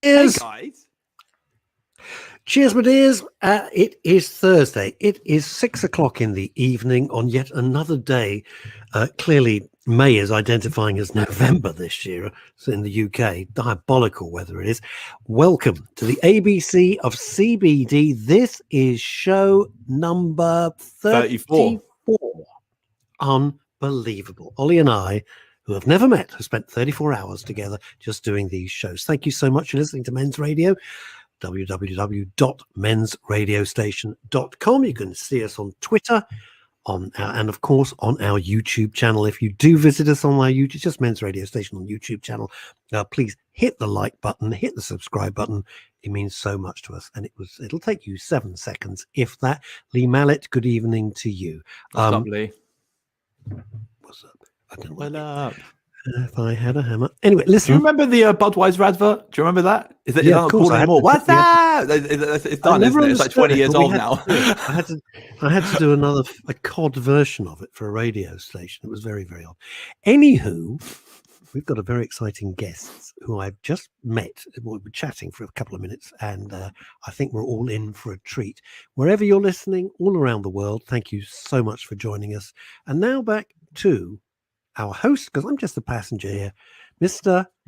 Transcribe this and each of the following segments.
Hey guys. Cheers, my dears. It is Thursday. It is 6:00 in the evening on yet another day. Clearly, May is identifying as November this year in the UK. Diabolical weather it is. Welcome to the ABC of CBD. This is show number 34. Unbelievable. Ollie and I, who have never met, have spent 34 hours together just doing these shows. Thank you so much for listening to Men's Radio. www.mensradiostation.com. You can see us on Twitter, and of course on our YouTube channel. If you do visit us on our YouTube, just Men's Radio Station on YouTube channel, please hit the like button, hit the subscribe button. It means so much to us, and it'll take you 7 seconds, if that. Lee Mallet, good evening to you. What's up, Lee? What's up? I don't know. What up? If I had a hammer. Anyway, listen. Do you remember the Budweiser advert? Do you remember that? Is that of course, cool anymore? What's that? It's done, isn't it? It's like 20 years old now. I had to do a COD version of it for a radio station. It was very, very odd. Anywho, we've got a very exciting guest who I've just met. We've been chatting for a couple of minutes, and I think we're all in for a treat. Wherever you're listening, all around the world, thank you so much for joining us. And now back to our host, because I'm just the passenger here,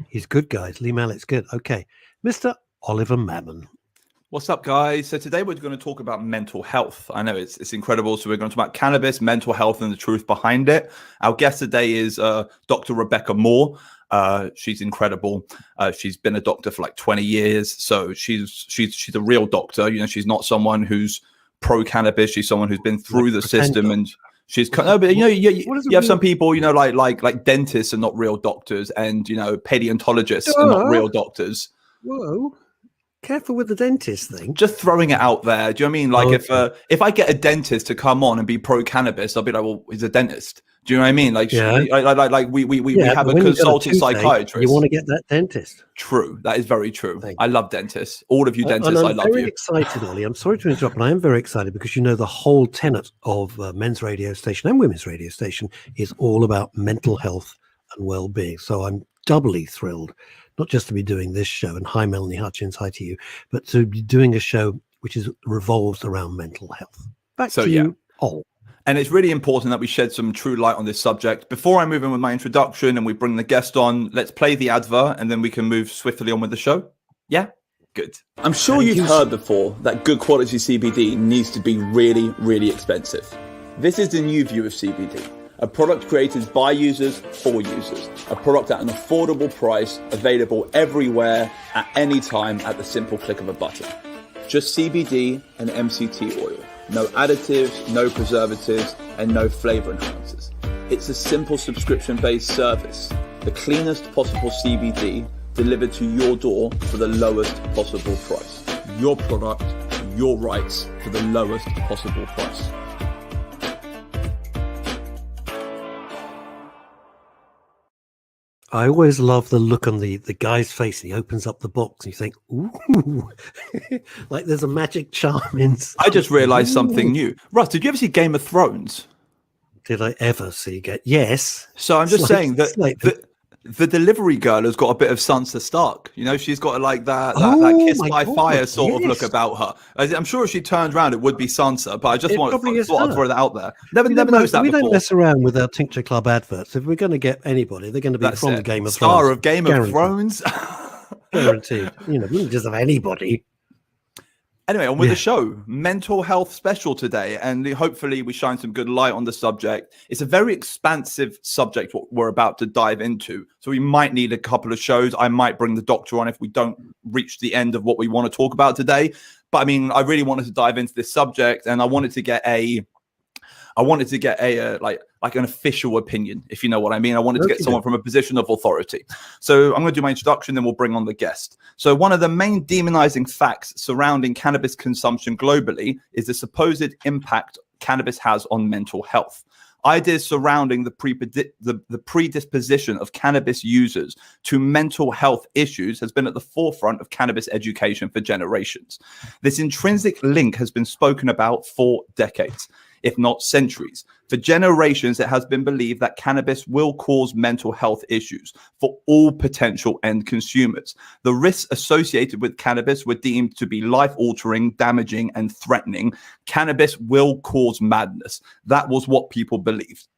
he's good, guys. Lee Mallet's good. Okay, Mr. Oliver Mammon. What's up, guys? So today we're going to talk about mental health. I know it's incredible. So we're going to talk about cannabis, mental health, and the truth behind it. Our guest today is Dr. Rebecca Moore. She's incredible. She's been a doctor for like 20 years. So she's a real doctor. You know, she's not someone who's pro cannabis. She's someone who's been through the system and. She's no, but you know, you have some people, you know, like dentists are not real doctors, and you know, paleontologists are not real doctors. Whoa, careful with the dentist thing. Just throwing it out there. Do you know what I mean? Like if I get a dentist to come on and be pro cannabis, I'll be like, well, he's a dentist. Do you know what I mean? Like, yeah. like we have a consultant psychiatrist. You want to get that dentist. True. That is very true. I love dentists. All of you dentists, I love you. I'm very excited, Ollie. I'm sorry to interrupt, but I am very excited because, you know, the whole tenet of Men's Radio Station and Women's Radio Station is all about mental health and well-being. So I'm doubly thrilled, not just to be doing this show, and hi, Melanie Hutchins, hi to you, but to be doing a show which revolves around mental health. Back to you, Ol. And it's really important that we shed some true light on this subject. Before I move in with my introduction and we bring the guest on, let's play the advert and then we can move swiftly on with the show. Yeah? Good. I'm sure you've heard before that good quality CBD needs to be really, really expensive. This is the new view of CBD. A product created by users for users. A product at an affordable price, available everywhere, at any time, at the simple click of a button. Just CBD and MCT oil. No additives, no preservatives, and no flavor enhancers. It's a simple subscription-based service. The cleanest possible CBD delivered to your door for the lowest possible price. Your product, your rights for the lowest possible price. I always love the look on the guy's face. He opens up the box and you think, ooh, like there's a magic charm inside. I just realized something new. Russ, did you ever see Game of Thrones? Did I ever see it? Yes. So I'm just saying that the delivery girl has got a bit of Sansa Stark. You know, she's got like that Kiss by Fire sort of look about her. I'm sure if she turned around, it would be Sansa, but I just want to throw that out there. Never noticed that before. We don't mess around with our Tincture Club adverts. If we're going to get anybody, they're going to be from the Game of Thrones. Star of Game of Thrones. Guaranteed. You know, we don't just have anybody. Anyway, on with the show. Mental health special today, and hopefully we shine some good light on the subject. It's a very expansive subject what we're about to dive into, so we might need a couple of shows. I might bring the doctor on if we don't reach the end of what we want to talk about today. But I mean, I really wanted to dive into this subject, and I wanted to get a like an official opinion, if you know what I mean. I wanted to get someone from a position of authority. So I'm going to do my introduction, then we'll bring on the guest. So one of the main demonizing facts surrounding cannabis consumption globally is the supposed impact cannabis has on mental health. Ideas surrounding the predisposition of cannabis users to mental health issues has been at the forefront of cannabis education for generations. This intrinsic link has been spoken about for decades. if not centuries. For generations, it has been believed that cannabis will cause mental health issues for all potential end consumers. The risks associated with cannabis were deemed to be life-altering, damaging, and threatening. Cannabis will cause madness. That was what people believed.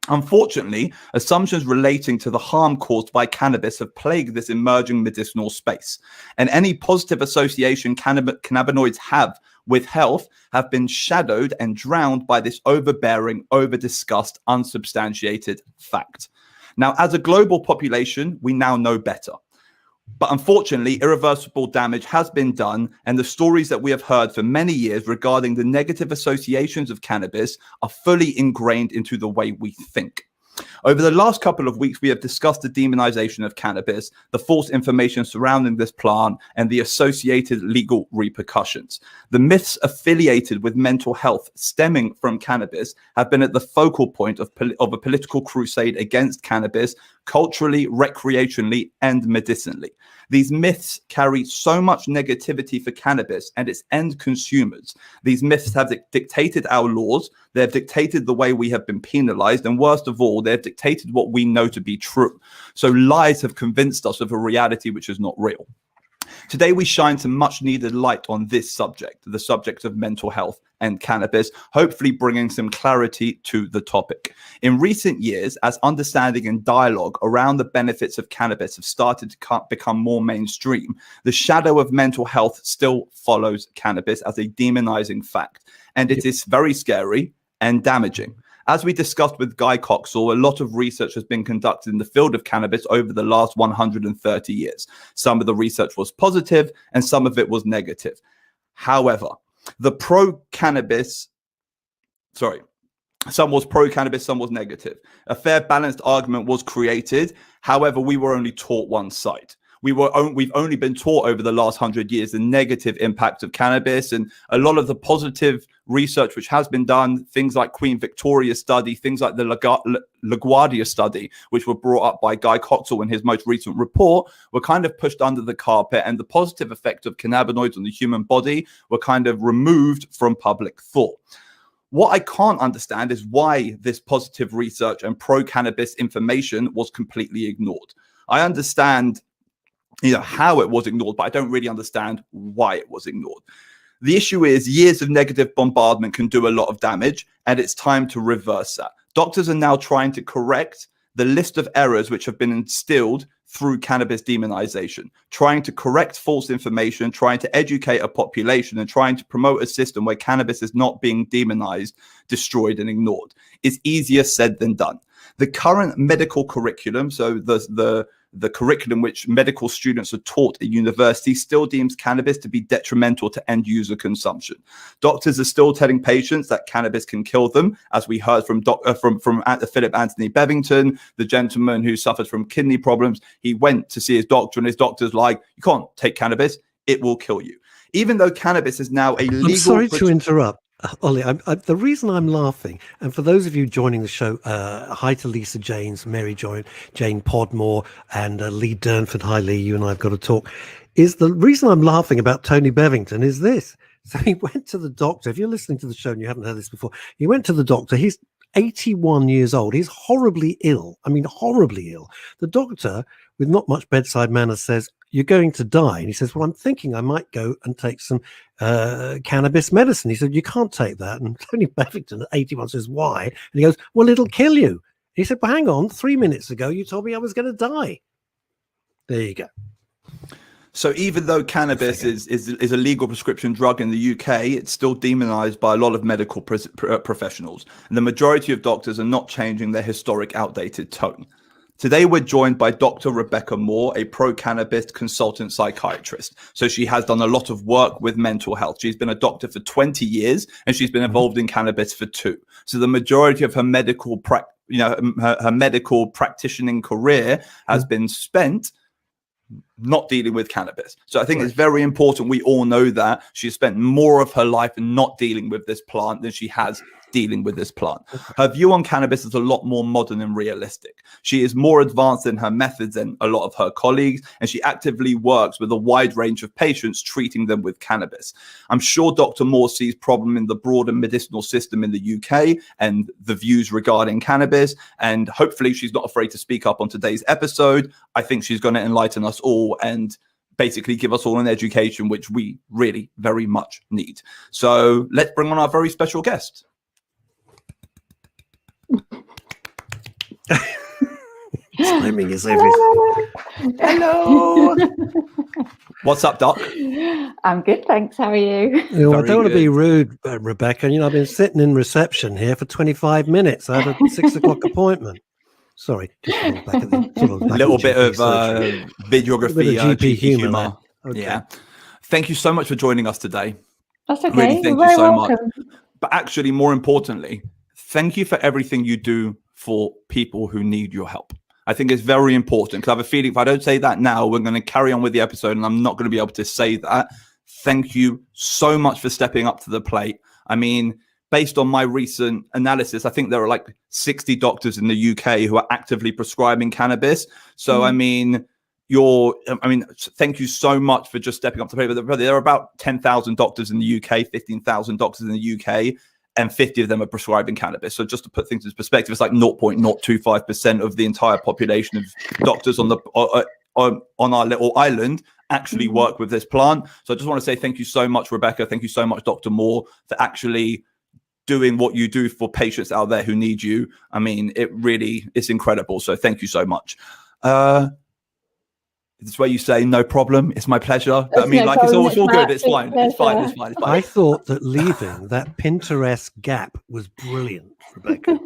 Unfortunately, assumptions relating to the harm caused by cannabis have plagued this emerging medicinal space, and any positive association cannabinoids have with health have been shadowed and drowned by this overbearing, over-discussed, unsubstantiated fact. Now, as a global population, we now know better. But unfortunately, irreversible damage has been done, and the stories that we have heard for many years regarding the negative associations of cannabis are fully ingrained into the way we think. Over the last couple of weeks, we have discussed the demonization of cannabis, the false information surrounding this plant, and the associated legal repercussions. The myths affiliated with mental health stemming from cannabis have been at the focal point of a political crusade against cannabis, culturally, recreationally, and medicinally. These myths carry so much negativity for cannabis and its end consumers. These myths have dictated our laws, they have dictated the way we have been penalized, and worst of all, they have dictated what we know to be true. So lies have convinced us of a reality which is not real. Today, we shine some much needed light on this subject, the subject of mental health and cannabis, hopefully bringing some clarity to the topic. In recent years, as understanding and dialogue around the benefits of cannabis have started to become more mainstream, the shadow of mental health still follows cannabis as a demonizing fact, and it is very scary and damaging. As we discussed with Guy Coxall, a lot of research has been conducted in the field of cannabis over the last 130 years. Some of the research was positive and some of it was negative. However, some was pro-cannabis, some was negative. A fair balanced argument was created. However, we were only taught one side. We've only been taught over the last 100 years the negative impact of cannabis, and a lot of the positive research which has been done, things like Queen Victoria's study, things like the LaGuardia study, which were brought up by Guy Coxall in his most recent report, were kind of pushed under the carpet, and the positive effect of cannabinoids on the human body were kind of removed from public thought. What I can't understand is why this positive research and pro-cannabis information was completely ignored. I understand how it was ignored, but I don't really understand why it was ignored. The issue is years of negative bombardment can do a lot of damage, and it's time to reverse that. Doctors are now trying to correct the list of errors which have been instilled through cannabis demonization, trying to correct false information, trying to educate a population, and trying to promote a system where cannabis is not being demonized, destroyed, and ignored. It's easier said than done. The current medical curriculum, so the curriculum which medical students are taught at university, still deems cannabis to be detrimental to end user consumption. Doctors are still telling patients that cannabis can kill them, as we heard from Philip Anthony Bevington, the gentleman who suffers from kidney problems. He went to see his doctor, and his doctor's like, "You can't take cannabis; it will kill you." Even though cannabis is now a legal. I'm sorry to interrupt. Ollie, the reason I'm laughing, and for those of you joining the show, hi to Lisa Janes, Mary Jane Podmore, and Lee Durnford. Hi, Lee, you and I have got to talk. Is the reason I'm laughing about Tony Bevington is this. So he went to the doctor. If you're listening to the show and you haven't heard this before, he went to the doctor. He's 81 years old. He's horribly ill. I mean, horribly ill. The doctor, with not much bedside manner, says, "You're going to die." And he says, "Well, I'm thinking I might go and take some cannabis medicine." He said, "You can't take that." And Tony Bevington at 81 says, "Why?" And he goes, "Well, it'll kill you." He said, "Well, hang on, 3 minutes ago, you told me I was going to die." There you go. So even though cannabis is a legal prescription drug in the UK, it's still demonized by a lot of medical professionals. And the majority of doctors are not changing their historic outdated tone. Today, we're joined by Dr. Rebecca Moore, a pro-cannabis consultant psychiatrist. So she has done a lot of work with mental health. She's been a doctor for 20 years, and she's been involved in cannabis for 2. So the majority of her medical her medical practicing career has been spent not dealing with cannabis. So I think it's very important we all know that she spent more of her life not dealing with this plant than she has dealing with this plant. Her view on cannabis is a lot more modern and realistic. She is more advanced in her methods than a lot of her colleagues, and she actively works with a wide range of patients, treating them with cannabis. I'm sure Dr. Moore sees problem in the broader medicinal system in the UK and the views regarding cannabis, and hopefully she's not afraid to speak up on today's episode. I think she's going to enlighten us all and basically give us all an education which we really very much need. So let's bring on our very special guest. Timing is everything. Hello. What's up, Doc? I'm good, thanks. How are you? I don't want to be rude, Rebecca. I've been sitting in reception here for 25 minutes. I had a 6 o'clock appointment. Sorry, just back at the a little bit of videography, GP humor. Okay. Yeah. Thank you so much for joining us today. That's okay. Really, thank You're you so welcome. much. But actually, more importantly, thank you for everything you do for people who need your help. I think it's very important because I have a feeling if I don't say that now, we're going to carry on with the episode and I'm not going to be able to say that. Thank you so much for stepping up to the plate. I mean, based on my recent analysis, I think there are like 60 doctors in the UK who are actively prescribing cannabis. So, I mean, thank you so much for just stepping up to the plate. But there are about 10,000 doctors in the UK, 15,000 doctors in the UK, and 50 of them are prescribing cannabis. So just to put things in perspective, it's like 0.025% of the entire population of doctors on our little island actually work with this plant. So I just want to say thank you so much, Rebecca. Thank you so much, Dr. Moore, for actually doing what you do for patients out there who need you. I mean, it's incredible. So thank you so much. It's where you say no problem. It's my pleasure. I mean, like, it's all good. It's fine. It's fine. It's fine. It's fine. I thought that leaving that Pinterest gap was brilliant, Rebecca.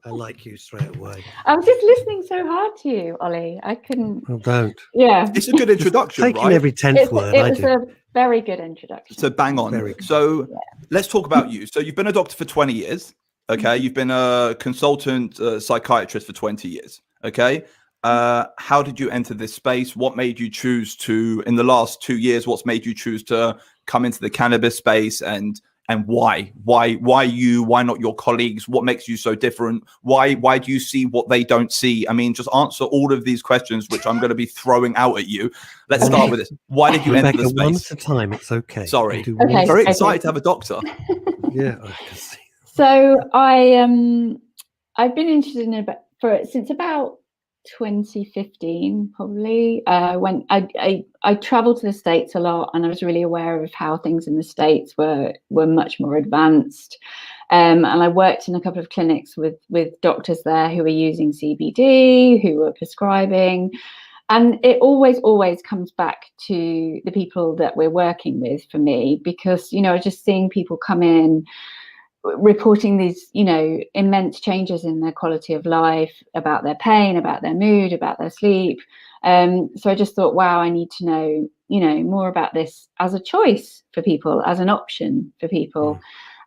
I like you straight away. I was just listening so hard to you, Ollie. I couldn't. Well, don't. Yeah. It's a good introduction, Taking right? every 10th word. It was a very good introduction. So bang on. So let's talk about you. So you've been a doctor for 20 years. Okay. You've been a consultant psychiatrist for 20 years. Okay. How did you enter this space? What made you choose to, in the last 2 years, what's made you choose to come into the cannabis space, and why you, why not your colleagues? What makes you so different? Why do you see what they don't see? I mean, just answer all of these questions, which I'm going to be throwing out at you. Let's start with this. Why did you enter the space? One at a time. It's okay. Sorry. Okay. Very excited to have a doctor. Yeah, I can see. So I've been interested in it since about 2015, probably. When I traveled to the States a lot, and I was really aware of how things in the States were much more advanced. And I worked in a couple of clinics with doctors there who were using CBD, who were prescribing. And it always comes back to the people that we're working with for me, because, just seeing people come in reporting these, immense changes in their quality of life, about their pain, about their mood, about their sleep. So I just thought, wow, I need to know, more about this as a choice for people, as an option for people.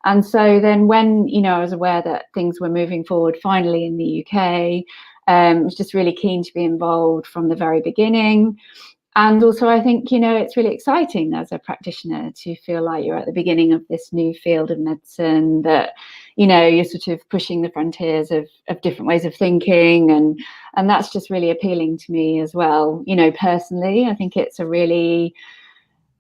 And so then when, I was aware that things were moving forward finally in the UK, I was just really keen to be involved from the very beginning. And also, I think, it's really exciting as a practitioner to feel like you're at the beginning of this new field of medicine, that, you're sort of pushing the frontiers of different ways of thinking. And that's just really appealing to me as well. Personally, I think it's a really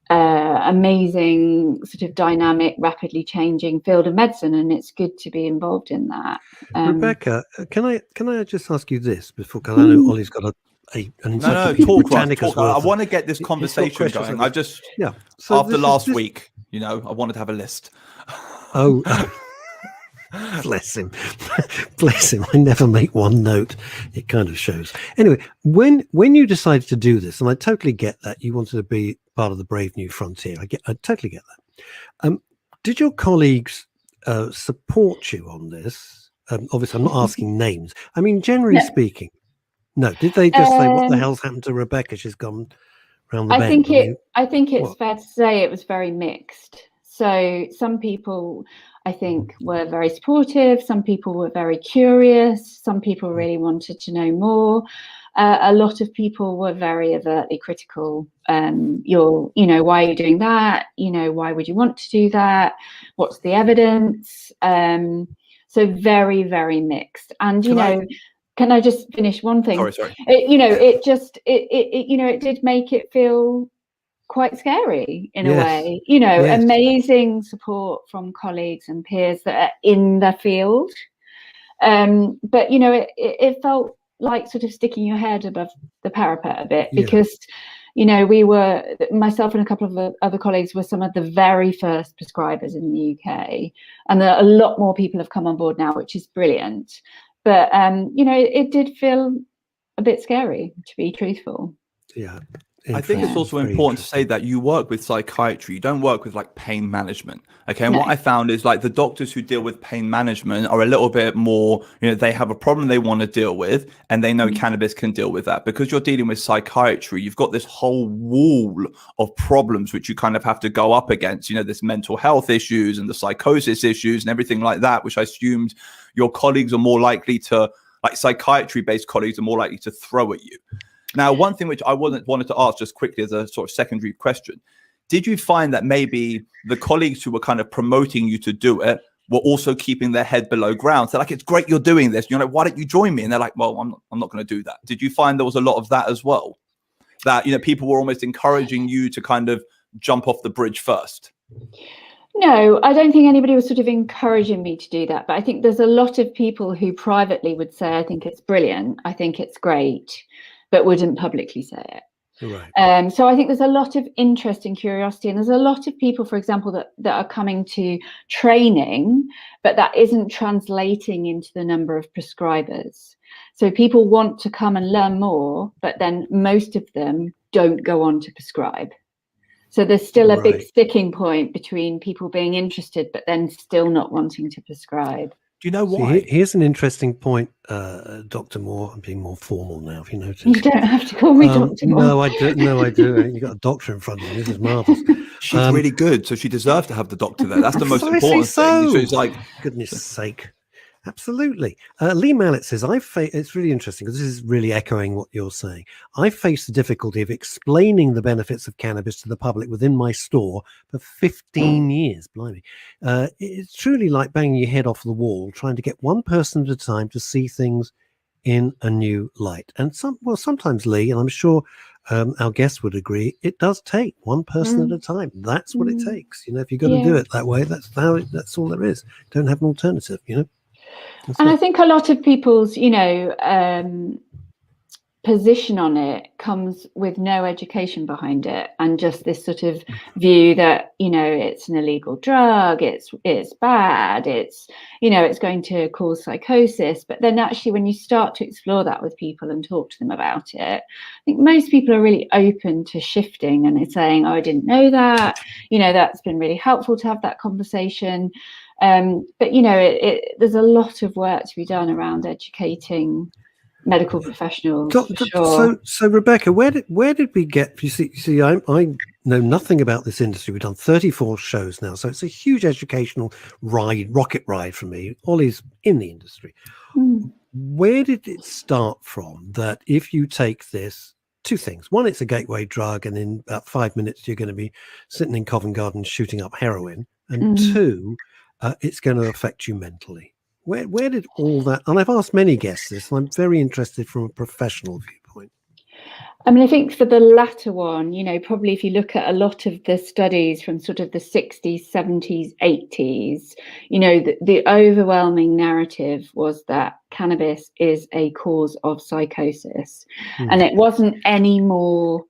amazing, sort of dynamic, rapidly changing field of medicine. And it's good to be involved in that. Rebecca, can I just ask you this before, because I know Ollie's got talk. I want to get this conversation going. I just, so after last week, I wanted to have a list. Oh, bless him. Bless him. I never make one note. It kind of shows. Anyway, when you decided to do this, and I totally get that you wanted to be part of the brave new frontier. I totally get that. Did your colleagues support you on this? Obviously, I'm not asking names. I mean, generally speaking. No, did they just say, what the hell's happened to Rebecca? She's gone round the bend. I think it's fair to say it was very mixed. So some people, I think, were very supportive. Some people were very curious. Some people really wanted to know more. a lot of people were very overtly critical. Why are you doing that? Why would you want to do that? What's the evidence? So very, very mixed. And, can I just finish one thing? Sorry. It did make it feel quite scary in a way. Amazing support from colleagues and peers that are in the field. But it felt like sort of sticking your head above the parapet a bit, because myself and a couple of other colleagues were some of the very first prescribers in the UK, and a lot more people have come on board now, which is brilliant. But it did feel a bit scary, to be truthful. Yeah. I think it's also important to say that you work with psychiatry. You don't work with like pain management. Okay. And what I found is like the doctors who deal with pain management are a little bit more, they have a problem they want to deal with, and they know cannabis can deal with that. Because you're dealing with psychiatry, you've got this whole wall of problems which you kind of have to go up against, this mental health issues and the psychosis issues and everything like that, which I assumed your colleagues are more likely to, like psychiatry-based colleagues are more likely to throw at you. Now, one thing which I wanted to ask just quickly as a sort of secondary question, did you find that maybe the colleagues who were kind of promoting you to do it were also keeping their head below ground? So like, it's great you're doing this. You're like, why don't you join me? And they're like, well, I'm not going to do that. Did you find there was a lot of that as well? That, people were almost encouraging you to kind of jump off the bridge first? No, I don't think anybody was sort of encouraging me to do that. But I think there's a lot of people who privately would say, I think it's brilliant, I think it's great, but wouldn't publicly say it. Right. So I think there's a lot of interest and curiosity, and there's a lot of people, for example, that are coming to training, but that isn't translating into the number of prescribers. So people want to come and learn more, but then most of them don't go on to prescribe. So there's still a big sticking point between people being interested, but then still not wanting to prescribe. Do you know why? See, here's an interesting point, Dr. Moore. I'm being more formal now, if you notice. You don't have to call me Dr. Moore. No, I do. You've got a doctor in front of you. This is marvelous. She's really good, so she deserves to have the doctor there. That's the most important thing. So it's like, goodness sake. Absolutely. Lee Mallet says, it's really interesting because this is really echoing what you're saying. I face the difficulty of explaining the benefits of cannabis to the public within my store for 15 years. Blimey. It's truly like banging your head off the wall, trying to get one person at a time to see things in a new light. And sometimes, Lee, and I'm sure our guests would agree, it does take one person at a time. That's what it takes. If you're going to do it that way, that's all there is. Don't have an alternative, And I think a lot of people's, position on it comes with no education behind it, and just this sort of view that, it's an illegal drug, it's bad, it's going to cause psychosis. But then actually, when you start to explore that with people and talk to them about it, I think most people are really open to shifting and saying, oh, I didn't know that, that's been really helpful to have that conversation. But there's a lot of work to be done around educating medical professionals. So Rebecca, where did we get? You see, I know nothing about this industry. We've done 34 shows now, so it's a huge educational rocket ride for me. Ollie's in the industry. Where did it start from? That if you take this, two things: one, it's a gateway drug, and in about 5 minutes you're going to be sitting in Covent Garden shooting up heroin, and two, it's going to affect you mentally. Where did all that, and I've asked many guests this, and I'm very interested from a professional viewpoint. I mean, I think for the latter one, probably if you look at a lot of the studies from sort of the 60s, 70s, 80s, the overwhelming narrative was that cannabis is a cause of psychosis. And it wasn't any more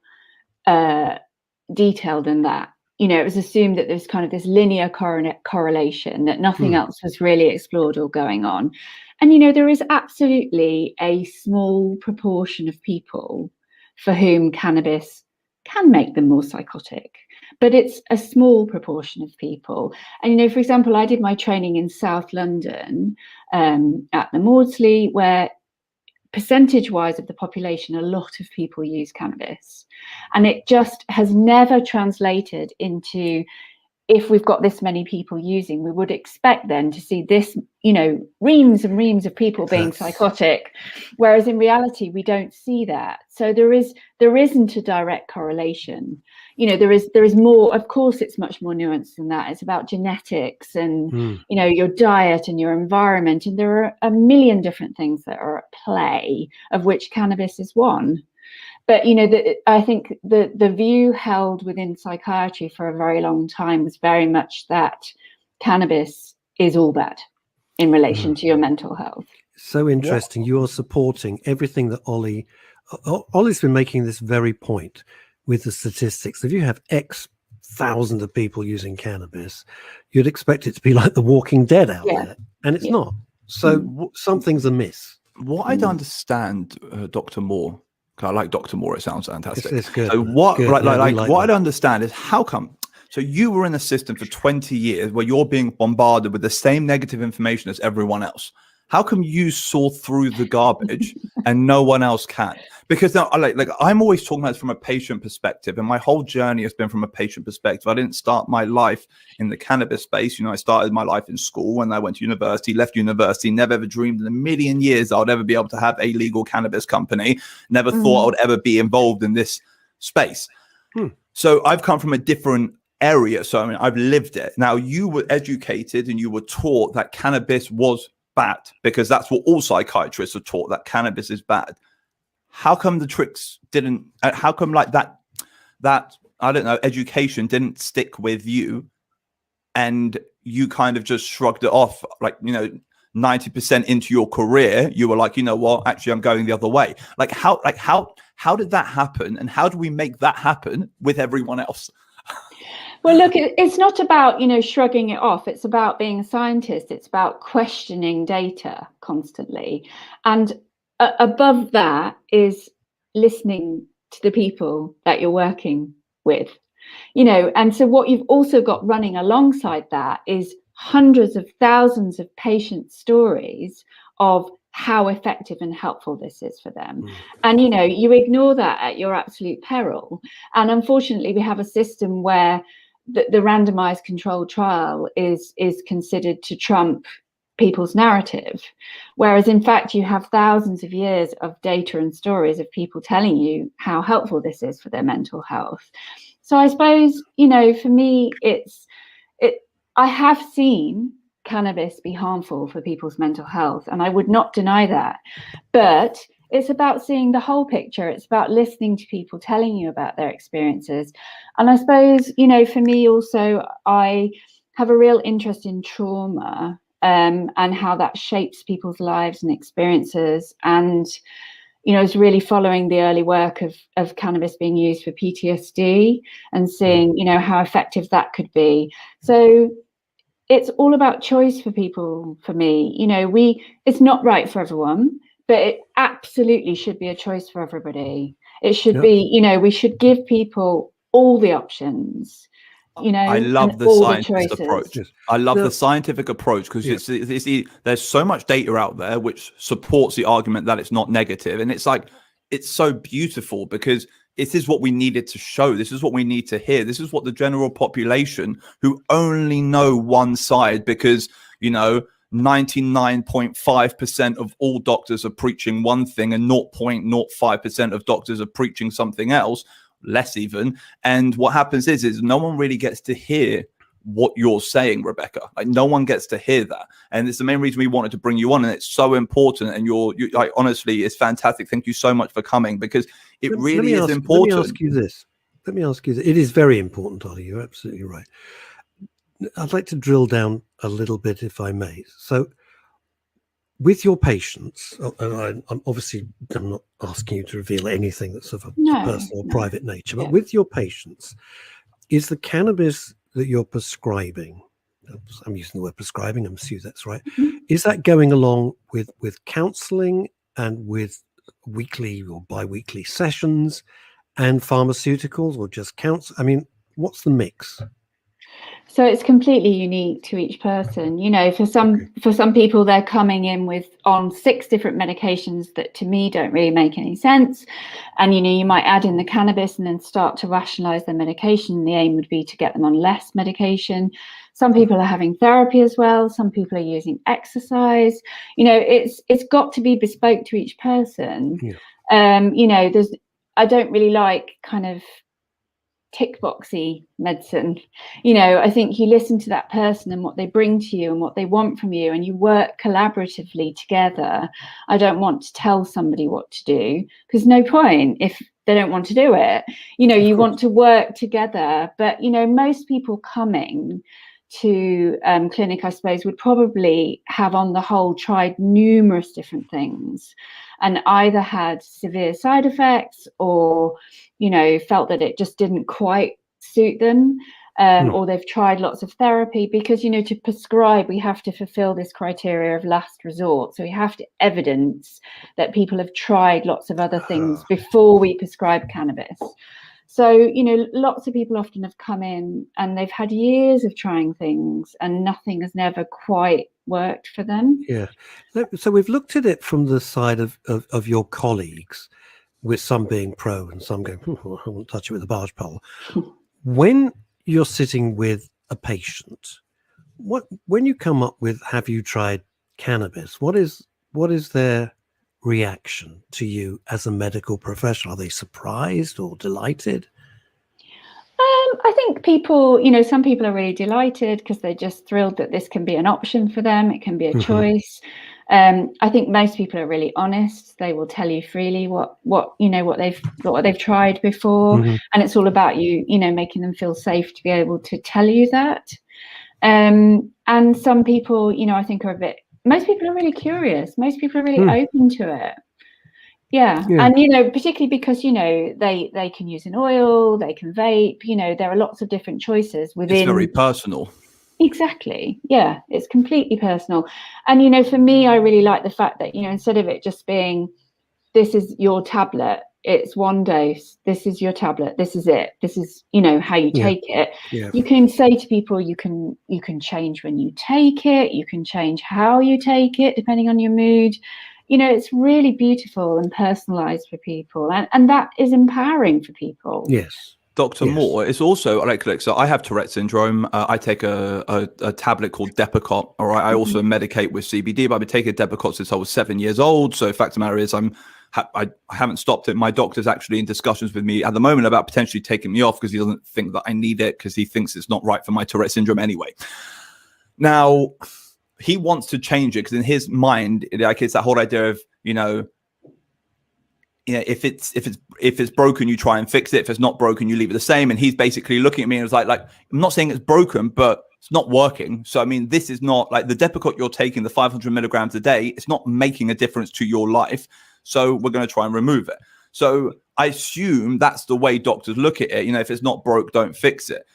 detailed than that. It was assumed that there's kind of this linear correlation, that nothing else was really explored or going on. And, there is absolutely a small proportion of people for whom cannabis can make them more psychotic, but it's a small proportion of people. And, for example, I did my training in South London at the Maudsley, where percentage-wise of the population, a lot of people use cannabis, and it just has never translated into if we've got this many people using, we would expect then to see this, you know, reams and reams of people being psychotic, whereas in reality we don't see that. So there isn't a direct correlation. You know, there is more. Of course, it's much more nuanced than that. It's about genetics and you know, your diet and your environment, and there are a million different things that are at play, of which cannabis is one. But, you know, I think the view held within psychiatry for a very long time was very much that cannabis is all bad in relation to your mental health. So interesting. You are supporting everything that Ollie's been making this very point with the statistics. If you have X thousands of people using cannabis, you'd expect it to be like The Walking Dead out there. And it's not. So something's amiss. What I don't understand, Dr. Moore, I like Dr. Moore. It sounds fantastic. It's good. So what, good. what I don't that. understand is how come. So you were in a system for 20 years where you're being bombarded with the same negative information as everyone else. How come you saw through the garbage and no one else can? Because now, like I'm always talking about it from a patient perspective, and my whole journey has been from a patient perspective. I didn't start my life in the cannabis space. You know, I started my life in school when I went to university, left university, never ever dreamed in a million years I would ever be able to have a legal cannabis company. Never thought I would ever be involved in this space. So I've come from a different area. So I mean, I've lived it. Now you were educated and you were taught that cannabis was bad, because that's what all psychiatrists are taught, that cannabis is bad. How come the tricks didn't, how come like that I don't know, education didn't stick with you and you kind of just shrugged it off? Like, you know, 90% into your career, you were like, you know what, actually I'm going the other way. How did that happen, and how do we make that happen with everyone else? Well, look, it's not about, you know, shrugging it off. It's about being a scientist. It's about questioning data constantly. And above that is listening to the people that you're working with, you know. And so what you've also got running alongside that is hundreds of thousands of patient stories of how effective and helpful this is for them. And, you know, you ignore that at your absolute peril. And unfortunately, we have a system where the randomized controlled trial is considered to trump people's narrative, whereas in fact you have thousands of years of data and stories of people telling you how helpful this is for their mental health. So I suppose, you know, for me, I have seen cannabis be harmful for people's mental health, and I would not deny that, but it's about seeing the whole picture. It's about listening to people telling you about their experiences. And I suppose, you know, for me also, I have a real interest in trauma and how that shapes people's lives and experiences. And, you know, it's really following the early work of cannabis being used for PTSD and seeing, you know, how effective that could be. So it's all about choice for people, for me. You know, it's not right for everyone, but it absolutely should be a choice for everybody. It should be, you know, we should give people all the options, you know. I love the scientific approach. I love the scientific approach, because there's so much data out there which supports the argument that it's not negative. And it's like, it's so beautiful, because this is what we needed to show. This is what we need to hear. This is what the general population, who only know one side, because, you know, 99.5% of all doctors are preaching one thing and 0.05% of doctors are preaching something else, less even. And what happens is no one really gets to hear what you're saying, Rebecca. Like, no one gets to hear that. And it's the main reason we wanted to bring you on. And it's so important. And you like, honestly, it's fantastic. Thank you so much for coming, because it really is important. Let me ask you this. It is very important, Ollie. You're absolutely right. I'd like to drill down a little bit, if I may. So with your patients, and I'm not asking you to reveal anything that's of a personal or private nature, but with your patients, is the cannabis that you're prescribing, I'm using the word prescribing, I'm assuming that's right, is that going along with counseling and with weekly or bi-weekly sessions and pharmaceuticals, or just counsel? I mean, what's the mix? So it's completely unique to each person. You know, for some people, they're coming in on 6 different medications that to me don't really make any sense. And, you know, you might add in the cannabis and then start to rationalize their medication. The aim would be to get them on less medication. Some people are having therapy as well. Some people are using exercise. You know, it's got to be bespoke to each person. Yeah. You know, I don't really like kind of tick boxy medicine. You know, I think you listen to that person and what they bring to you and what they want from you, and you work collaboratively together. I don't want to tell somebody what to do, because no point if they don't want to do it. You know, you want to work together. But, you know, most people coming to clinic, I suppose, would probably have on the whole tried numerous different things and either had severe side effects or, you know, felt that it just didn't quite suit them, or they've tried lots of therapy, because, you know, to prescribe, we have to fulfill this criteria of last resort. So we have to evidence that people have tried lots of other things before we prescribe cannabis. So, you know, lots of people often have come in and they've had years of trying things and nothing has never quite worked for them. Yeah. So we've looked at it from the side of your colleagues, with some being pro and some going, I won't touch it with a barge pole. When you're sitting with a patient, when you come up with, have you tried cannabis, what is their reaction to you as a medical professional? Are they surprised or delighted? I think people, you know, some people are really delighted because they're just thrilled that this can be an option for them. It can be a choice. I think most people are really honest. They will tell you freely what they've tried before, and it's all about you know, making them feel safe to be able to tell you that. And some people, you know, I think most people are really curious. Most people are really open to it. Yeah. And, you know, particularly because, you know, they can use an oil, they can vape, you know, there are lots of different choices within. It's very personal. Exactly. Yeah, it's completely personal. And, you know, for me, I really like the fact that, you know, instead of it just being, this is your tablet, it's one dose, this is your tablet, this is it, this is, you know, how you take it. You can say to people, you can change when you take it, you can change how you take it depending on your mood. You know, it's really beautiful and personalized for people, and that is empowering for people. Yes. Dr. Moore, it's also like, so I have Tourette syndrome. I take a tablet called Depakote. All right. I also medicate with CBD, but I've been taking Depakote since I was 7 years old. So the fact of the matter is I haven't stopped it. My doctor's actually in discussions with me at the moment about potentially taking me off because he doesn't think that I need it, because he thinks it's not right for my Tourette syndrome anyway. Now, he wants to change it because in his mind, like, it's that whole idea of, you know, if it's broken, you try and fix it. If it's not broken, you leave it the same. And he's basically looking at me and was like, I'm not saying it's broken, but it's not working. So, I mean, this is not like the Depakote you're taking, the 500 milligrams a day. It's not making a difference to your life. So we're going to try and remove it. So I assume that's the way doctors look at it. You know, if it's not broke, don't fix it.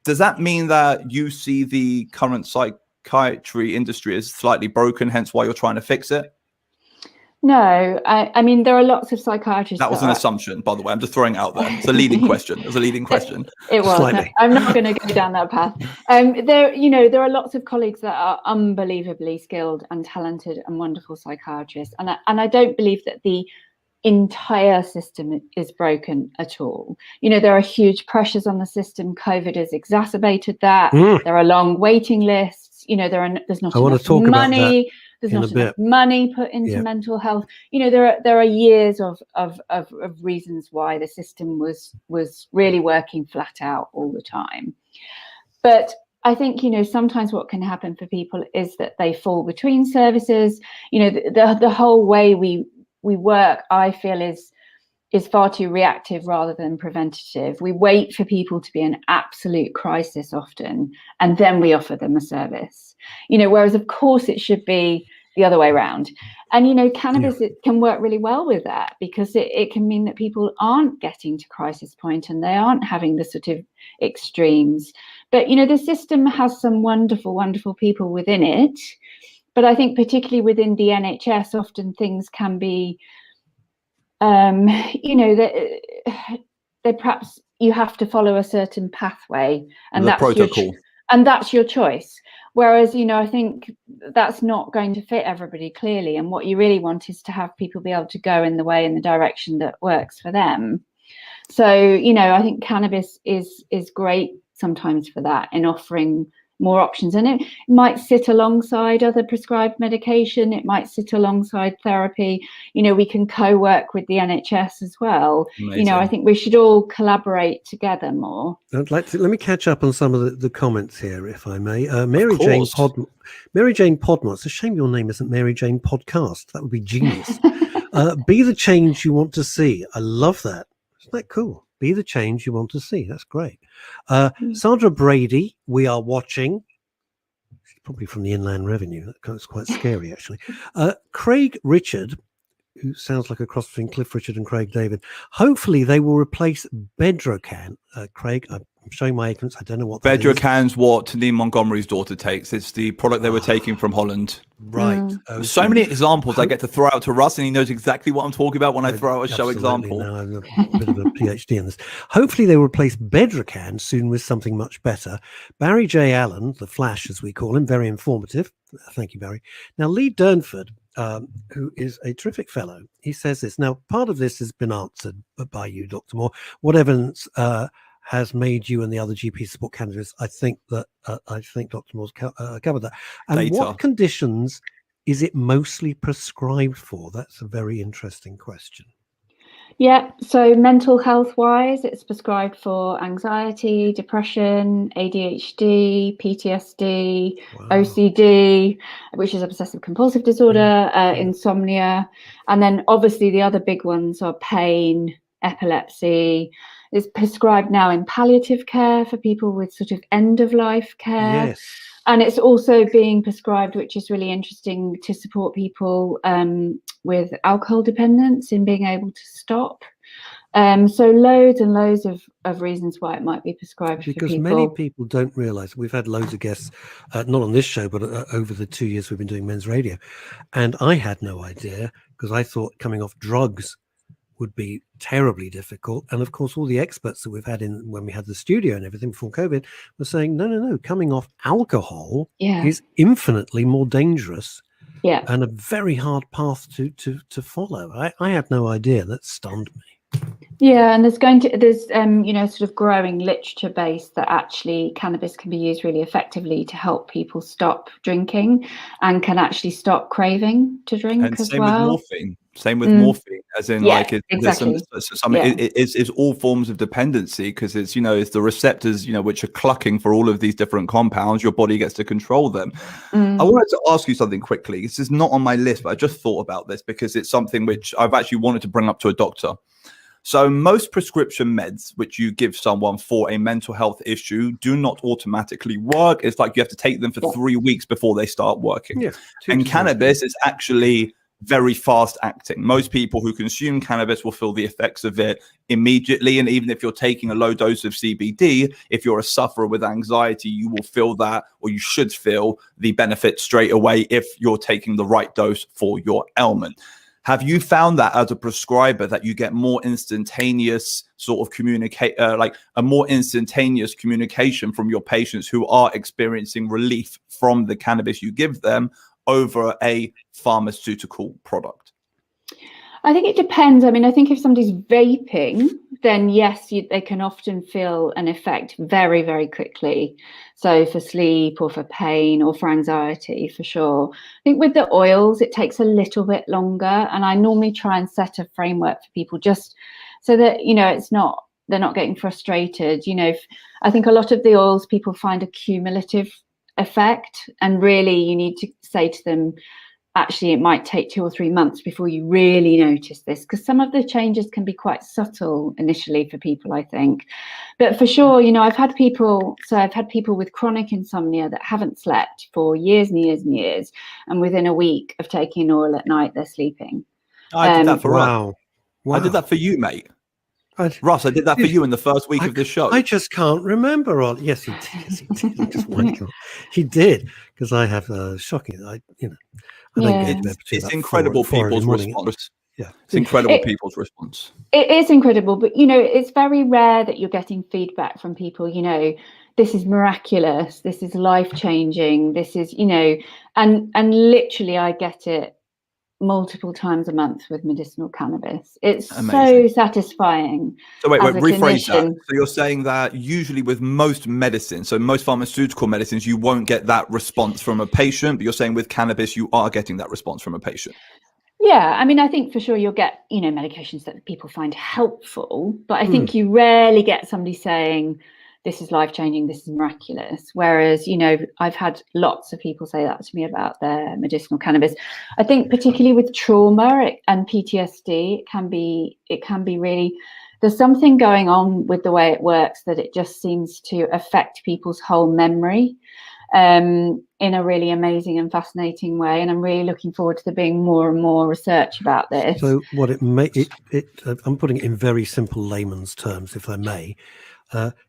Does that mean that you see the current psychiatry industry as slightly broken, hence why you're trying to fix it? No, I mean, there are lots of psychiatrists. That was an assumption, by the way. I'm just throwing it out there. It's a leading question. It was a leading question. It was. No, I'm not going to go down that path. There are lots of colleagues that are unbelievably skilled and talented and wonderful psychiatrists, and I don't believe that the entire system is broken at all. You know, there are huge pressures on the system. COVID has exacerbated that. There are long waiting lists. You know, there's not enough money. There's not enough money put into mental health. You know, there are years of reasons why the system was really working flat out all the time. But I think, you know, sometimes what can happen for people is that they fall between services. You know, the whole way we work, I feel, is far too reactive rather than preventative. We wait for people to be in absolute crisis often, and then we offer them a service. You know, whereas of course it should be the other way around. And, you know, cannabis, it can work really well with that, because it can mean that people aren't getting to crisis point and they aren't having the sort of extremes. But, you know, the system has some wonderful, wonderful people within it. But I think particularly within the NHS, often things can be, you know, that perhaps you have to follow a certain pathway, and the that's protocol. and that's your choice. Whereas, I think that's not going to fit everybody clearly. And what you really want is to have people be able to go in the way, in the direction that works for them. So, I think cannabis is great sometimes for that, in offering more options. And it might sit alongside other prescribed medication. It might sit alongside therapy. We can co-work with the NHS as well. Amazing. I think we should all collaborate together more. I'd like to, let me catch up on some of the comments here, if I may. Mary Jane Podmore. It's a shame your name isn't Mary Jane Podcast. That would be genius. Be the change you want to see. I love that. Isn't that cool? Be the change you want to see. That's great. Sandra Brady, we are watching. She's probably from the Inland Revenue. That's quite scary, actually. Craig Richard, who sounds like a cross between Cliff Richard and Craig David. Hopefully they will replace Bedrocan. Craig, I'm showing my ignorance. I don't know what that is. Bedrocan's what Taneem Montgomery's daughter takes. It's the product they were taking from Holland. Right. So many examples I get to throw out to Russ, and he knows exactly what I'm talking about when I throw out a show example. Now I'm a bit of a PhD in this. Hopefully they will replace Bedrocan soon with something much better. Barry J. Allen, the Flash as we call him, very informative. Thank you, Barry. Now, Lee Durnford, who is a terrific fellow, he says this. Now, part of this has been answered by you, Dr. Moore. What evidence has made you and the other GPs support cannabis? I think Dr. Moore's covered that. And Data. What conditions is it mostly prescribed for? That's a very interesting question. Yeah, so mental health wise, it's prescribed for anxiety, depression, ADHD, PTSD, OCD, which is obsessive compulsive disorder, insomnia. And then obviously the other big ones are pain, epilepsy. It's prescribed now in palliative care for people with sort of end of life care. Yes. And it's also being prescribed, which is really interesting, to support people with alcohol dependence in being able to stop. So loads and loads of reasons why it might be prescribed for people. Because many people don't realise, we've had loads of guests, not on this show, but over the 2 years we've been doing men's radio. And I had no idea, because I thought coming off drugs would be terribly difficult. And of course, all the experts that we've had in when we had the studio and everything before COVID were saying, no, coming off alcohol is infinitely more dangerous and a very hard path to follow. I had no idea. That stunned me. Yeah, and there's sort of growing literature base that actually cannabis can be used really effectively to help people stop drinking and can actually stop craving to drink and as same well. with morphine. Same with morphine, as in exactly. It's all forms of dependency, because it's it's the receptors which are clucking for all of these different compounds. Your body gets to control them. I wanted to ask you something quickly. This is not on my list, but I just thought about this because it's something which I've actually wanted to bring up to a doctor. So most prescription meds which you give someone for a mental health issue do not automatically work. It's like you have to take them for 3 weeks before they start working. Yeah, and cannabis is actually very fast acting. Most people who consume cannabis will feel the effects of it immediately. And even if you're taking a low dose of CBD, if you're a sufferer with anxiety, you will feel that, or you should feel the benefit straight away if you're taking the right dose for your ailment. Have you found that as a prescriber that you get more instantaneous sort of like a more instantaneous communication from your patients who are experiencing relief from the cannabis you give them over a pharmaceutical product? I think it depends. I mean, I think if somebody's vaping, then yes, they can often feel an effect very, very quickly. So for sleep or for pain or for anxiety, for sure. I think with the oils, it takes a little bit longer. And I normally try and set a framework for people just so that, they're not getting frustrated. I think a lot of the oils people find a cumulative effect, and really you need to say to them, actually it might take 2 or 3 months before you really notice this, because some of the changes can be quite subtle initially for people, I think. But for sure, I've had people with chronic insomnia that haven't slept for years and years and years, and within a week of taking oil at night, they're sleeping. I did that for wow. I did that for you, mate. Russ, I did that for you in the first week of this show. I just can't remember all. Yes, he did. Yes, he did. I just went on. He did, because I have shocking. I don't get to bed between it's incredible people's response. Yeah, it's incredible people's response. It is incredible, but it's very rare that you're getting feedback from people. this is miraculous, this is life-changing, this is, you know, and literally I get it multiple times a month with medicinal cannabis. It's Amazing. so satisfying. So wait, as a rephrase that. clinician. So you're saying that usually with most medicine, so most pharmaceutical medicines, you won't get that response from a patient, but you're saying with cannabis, you are getting that response from a patient. Yeah, I mean, I think for sure you'll get, you know, medications that people find helpful, but I think you rarely get somebody saying, this is life-changing, this is miraculous. Whereas, you know, I've had lots of people say that to me about their medicinal cannabis. I think particularly with trauma and PTSD, it can be really, there's something going on with the way it works that it just seems to affect people's whole memory in a really amazing and fascinating way. And I'm really looking forward to there being more and more research about this. So what it may, I'm putting it in very simple layman's terms, if I may.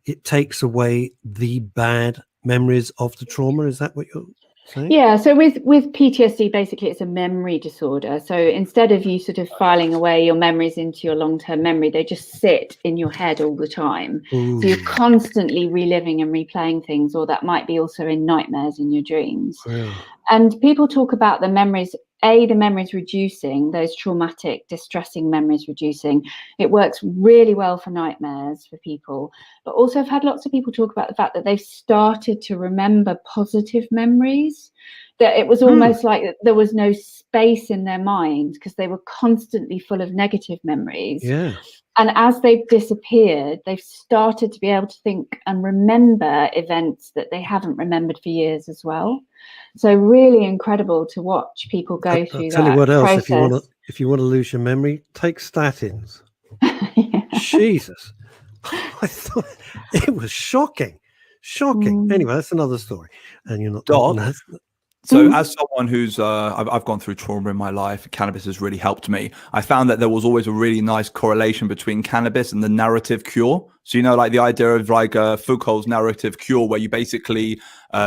It takes away the bad memories of the trauma. Is that what you're saying? Yeah. So with PTSD, basically, it's a memory disorder. So instead of you sort of filing away your memories into your long-term memory, they just sit in your head all the time. Ooh. So you're constantly reliving and replaying things, or that might be also in nightmares in your dreams. Yeah. And people talk about the memories. The memories reducing, those traumatic, distressing memories reducing. It works really well for nightmares for people. But also I've had lots of people talk about the fact that they've started to remember positive memories, that it was almost like there was no space in their mind because they were constantly full of negative memories. Yeah. And as they've disappeared, they've started to be able to think and remember events that they haven't remembered for years as well. So really incredible to watch people go through I'll tell that you what else, process. if you want to lose your memory, take statins. Yeah. Jesus. I thought it was shocking. Anyway, that's another story. And you're not Doc, that. So as someone who's, I've gone through trauma in my life, cannabis has really helped me. I found that there was always a really nice correlation between cannabis and the narrative cure. So, you know, like the idea of like Foucault's narrative cure, where you basically,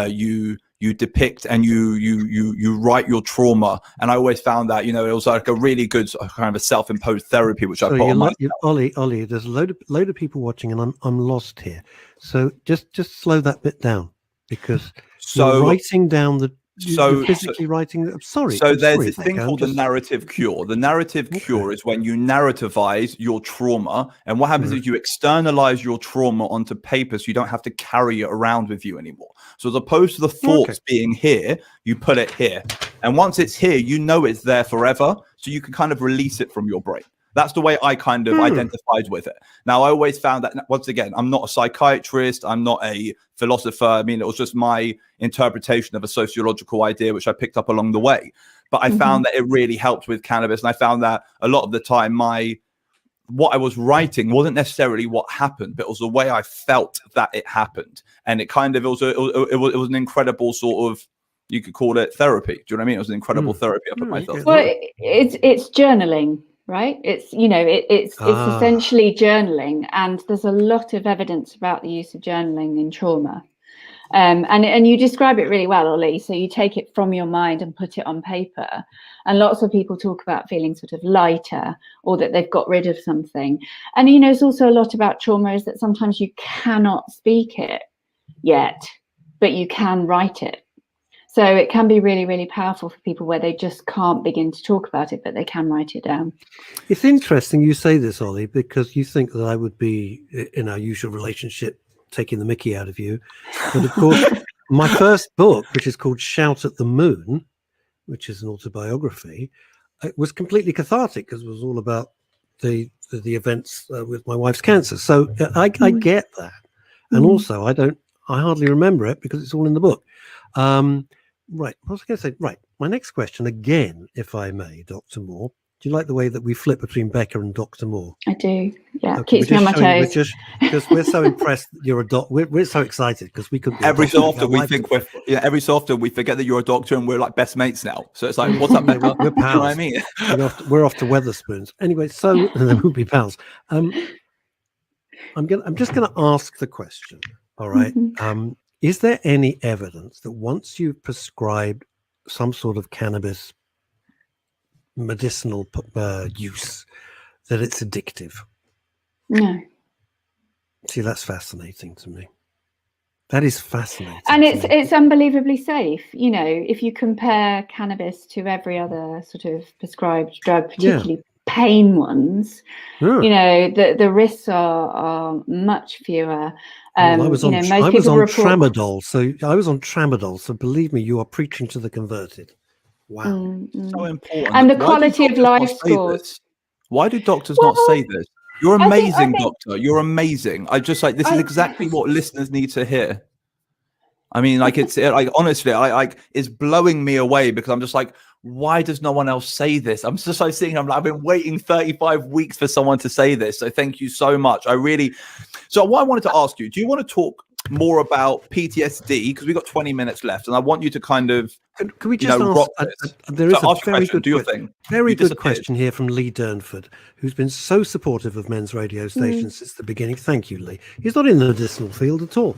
you depict and you write your trauma. And I always found that, you know, it was like a really good kind of a self-imposed therapy, which I put on myself. Ollie, there's a load of people watching and I'm lost here. So just slow that bit down, because you're writing down you're physically writing. I'm sorry. So there's this thing called the narrative cure. The narrative cure is when you narrativize your trauma, and what happens is you externalize your trauma onto paper, so you don't have to carry it around with you anymore. So as opposed to the thoughts being here, you put it here, and once it's here, you know it's there forever, so you can kind of release it from your brain. That's the way I kind of identified with it. Now, I always found that, once again, I'm not a psychiatrist. I'm not a philosopher. I mean, it was just my interpretation of a sociological idea, which I picked up along the way. But I found that it really helped with cannabis. And I found that a lot of the time, what I was writing wasn't necessarily what happened, but it was the way I felt that it happened. And it kind of, it was an incredible sort of, you could call it therapy. Do you know what I mean? It was an incredible therapy I put myself through. Well, it's journaling. Right, it's, you know, it's essentially journaling, and there's a lot of evidence about the use of journaling in trauma, and you describe it really well, Ollie. So you take it from your mind and put it on paper, and lots of people talk about feeling sort of lighter, or that they've got rid of something. And you know, it's also a lot about trauma is that sometimes you cannot speak it yet, but you can write it. So it can be really, really powerful for people where they just can't begin to talk about it, but they can write it down. It's interesting you say this, Ollie, because you think that I would be, in our usual relationship, taking the mickey out of you. But of course, my first book, which is called Shout at the Moon, which is an autobiography, it was completely cathartic because it was all about the events with my wife's cancer. So I get that. And also, I hardly remember it because it's all in the book. Right. What was I going to say? Right. My next question, again, if I may, Dr. Moore. Do you like the way that we flip between Becca and Dr. Moore? I do. Yeah. Okay, keeps me on my toes. Because we're so impressed that you're a doctor. We're so excited because we could. Every so often we forget that you're a doctor and we're like best mates now. So it's like, what's up, Becca? We're pals. You know what I mean? we're off to Weatherspoons. Anyway, so then we'll be pals. I'm just gonna ask the question. All right. Is there any evidence that once you've prescribed some sort of cannabis medicinal use, that it's addictive? No. See, that's fascinating to me. That is fascinating. And it's unbelievably safe. You know, if you compare cannabis to every other sort of prescribed drug, particularly pain ones, you know, the risks are much fewer. Well, I was on tramadol, so believe me, you are preaching to the converted. Wow. So important. And the quality of life scores. Why do doctors not say this? You're amazing, doctor. You're amazing. This is exactly what listeners need to hear. I mean, like, it's like, honestly, it's blowing me away, because I'm just like, why does no one else say this? I'm just like seeing, I've been waiting 35 weeks for someone to say this. So thank you so much. So what I wanted to ask you, do you want to talk more about PTSD? Because we've got 20 minutes left, and I want you to kind of, can we just ask, there is a very good question here from Lee Durnford, who's been so supportive of men's radio stations since the beginning. Thank you, Lee. He's not in the medicinal field at all.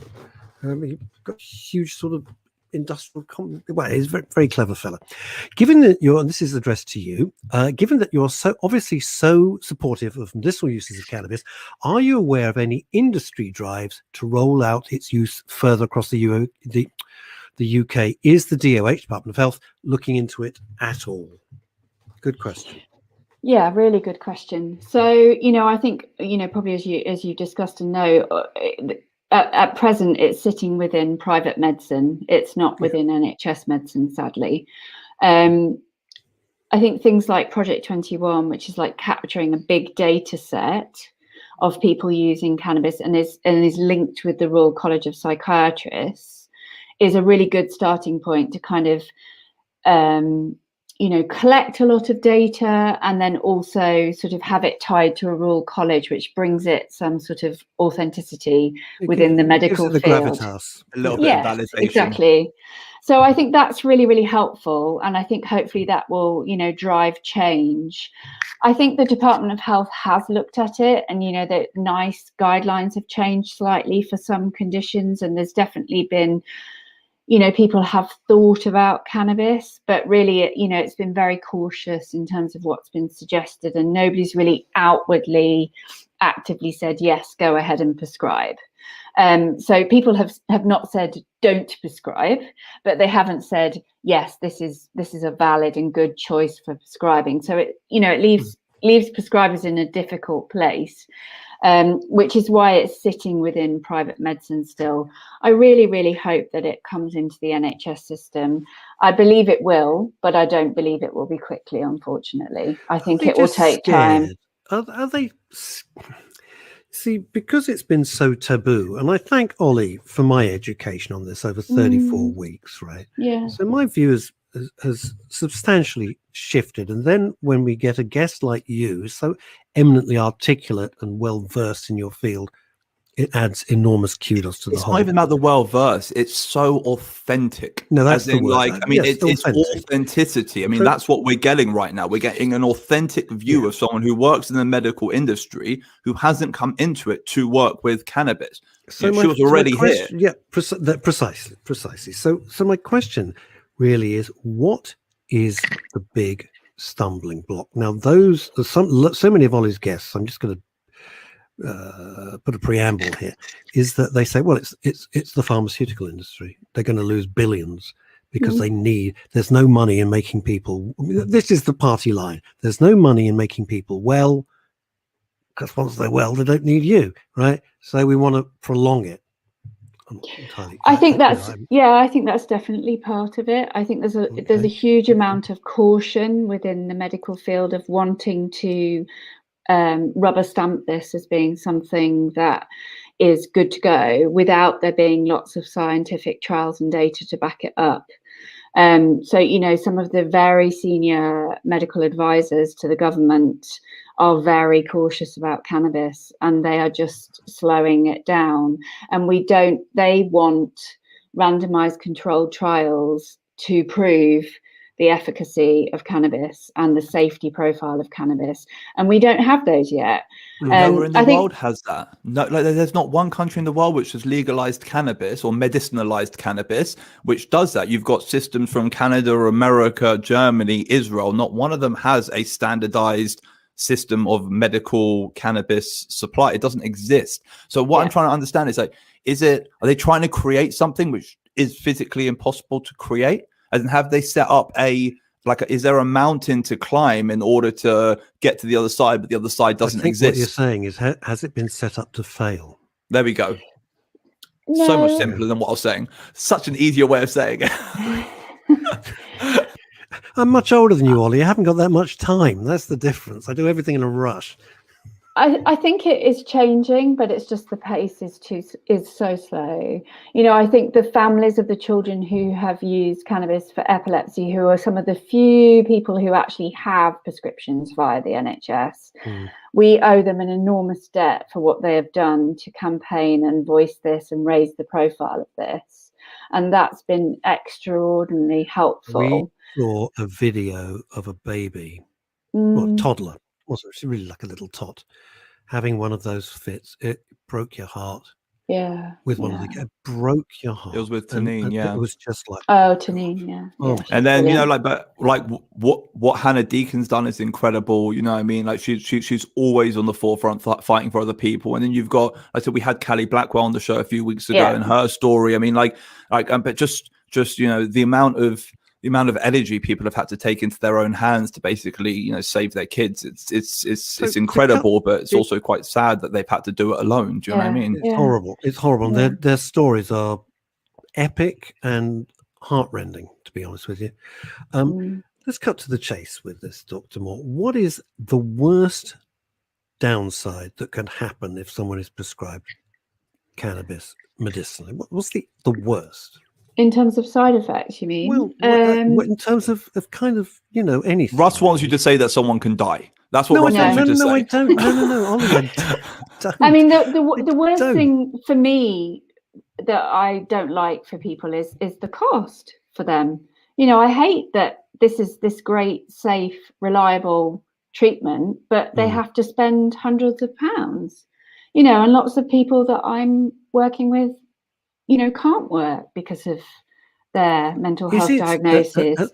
He's got huge sort of industrial well, he's a very, very clever fella. Given that and this is addressed to you, given that you're so obviously so supportive of medicinal uses of cannabis, are you aware of any industry drives to roll out its use further across the UK? Is the DOH, Department of Health, looking into it at all? Good question. Yeah, really good question. So, you know, I think, you know, probably as you discussed and know, at present, it's sitting within private medicine. It's not within NHS medicine, sadly. I think things like Project 21, which is like capturing a big data set of people using cannabis and is linked with the Royal College of Psychiatrists, is a really good starting point to kind of, you know, collect a lot of data, and then also sort of have it tied to a Royal College, which brings it some sort of authenticity within the medical field. Gravitas. A little bit of validation. Exactly. So I think that's really, really helpful. And I think hopefully that will, you know, drive change. I think the Department of Health has looked at it, and, you know, the NICE guidelines have changed slightly for some conditions. And there's definitely been, you know, people have thought about cannabis, but really, you know, it's been very cautious in terms of what's been suggested, and nobody's really outwardly actively said, yes, go ahead and prescribe. So people have not said don't prescribe, but they haven't said, yes, this is a valid and good choice for prescribing. So it, you know, it leaves prescribers in a difficult place. Which is why it's sitting within private medicine still. I really, really hope that it comes into the NHS system. I believe it will, but I don't believe it will be quickly, unfortunately. I think it will take time. Are they... See, because it's been so taboo, and I thank Ollie for my education on this over 34 weeks, right? Yeah. So my view has substantially shifted, and then when we get a guest like you, so eminently articulate and well versed in your field, it adds enormous kudos to the whole. It's not even about the well versed; it's so authentic. No, that's the word. Like, I mean, it's authenticity. I mean, that's what we're getting right now. We're getting an authentic view of someone who works in the medical industry, who hasn't come into it to work with cannabis. So she was already here. Yeah, precisely. So my question really is, what is the big stumbling block? Now, so many of Ollie's guests, I'm just going to put a preamble here, is that they say, well, it's the pharmaceutical industry. They're going to lose billions because there's no money in making people, this is the party line, there's no money in making people well, because once they're well, they don't need you, right? So we want to prolong it. I think that's definitely part of it. I think there's a huge amount of caution within the medical field of wanting to rubber stamp this as being something that is good to go without there being lots of scientific trials and data to back it up. So, you know, some of the very senior medical advisors to the government are very cautious about cannabis, and they are just slowing it down. And they want randomized controlled trials to prove the efficacy of cannabis and the safety profile of cannabis, and we don't have those yet. Nowhere in the world has that. No, like, there's not one country in the world which has legalized cannabis or medicinalized cannabis which does that. You've got systems from Canada, America, Germany, Israel. Not one of them has a standardized system of medical cannabis supply. It doesn't exist. So what I'm trying to understand is, like, are they trying to create something which is physically impossible to create? And have they set up is there a mountain to climb in order to get to the other side, but the other side doesn't exist? What you're saying is, has it been set up to fail? There we go. No. So much simpler than what I was saying. Such an easier way of saying it. I'm much older than you, Ollie. I haven't got that much time. That's the difference. I do everything in a rush. I think it is changing, but it's just the pace is so slow. You know, I think the families of the children who have used cannabis for epilepsy, who are some of the few people who actually have prescriptions via the NHS, we owe them an enormous debt for what they have done to campaign and voice this and raise the profile of this. And that's been extraordinarily helpful. We saw a video of a baby, well, toddler. Also, she's really like a little tot, having one of those fits. It broke your heart. Yeah. With one of the, it broke your heart. It was with Tanine, yeah. It was just like, Tanine, yeah. Oh. And then brilliant. What Hannah Deacon's done is incredible. You know what I mean? Like she's always on the forefront fighting for other people. And then you've got, like I said, we had Callie Blackwell on the show a few weeks ago, and her story. I mean, but just the amount of energy people have had to take into their own hands to basically, save their kids. It's incredible, but it's also quite sad that they've had to do it alone. Do you know what I mean? It's horrible. It's horrible. Yeah. Their stories are epic and heartrending, to be honest with you. Let's cut to the chase with this, Dr. Moore. What is the worst downside that can happen if someone is prescribed cannabis medicinally? What's the worst? In terms of side effects, you mean? Well, in terms of kind of, anything. Russ wants you to say that someone can die. That's what Russ wants you to say. I don't. No, Ollie, I don't. I mean, the worst thing for me that I don't like for people is the cost for them. I hate that this is this great, safe, reliable treatment, but they have to spend hundreds of pounds. And lots of people that I'm working with, can't work because of their mental health diagnosis.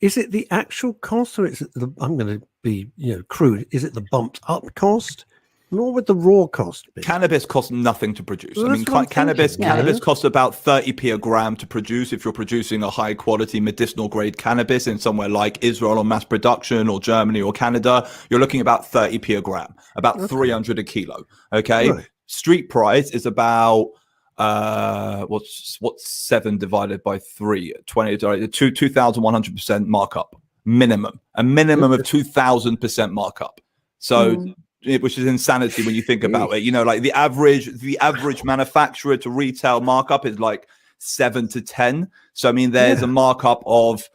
Is it the actual cost, or is it I'm going to be, crude. Is it the bumped up cost? What would the raw cost be? Cannabis costs nothing to produce. Well, I mean, cannabis costs about 30p a gram to produce if you're producing a high quality medicinal grade cannabis in somewhere like Israel or mass production or Germany or Canada. You're looking about 30p a gram, about 300 a kilo. Okay. Right. Street price is about what's 7 divided by 3? 20, 2,100% markup minimum, a minimum of 2,000% markup. So which is insanity when you think about it. Like the average manufacturer to retail markup is like 7 to 10. So I mean, there's a markup of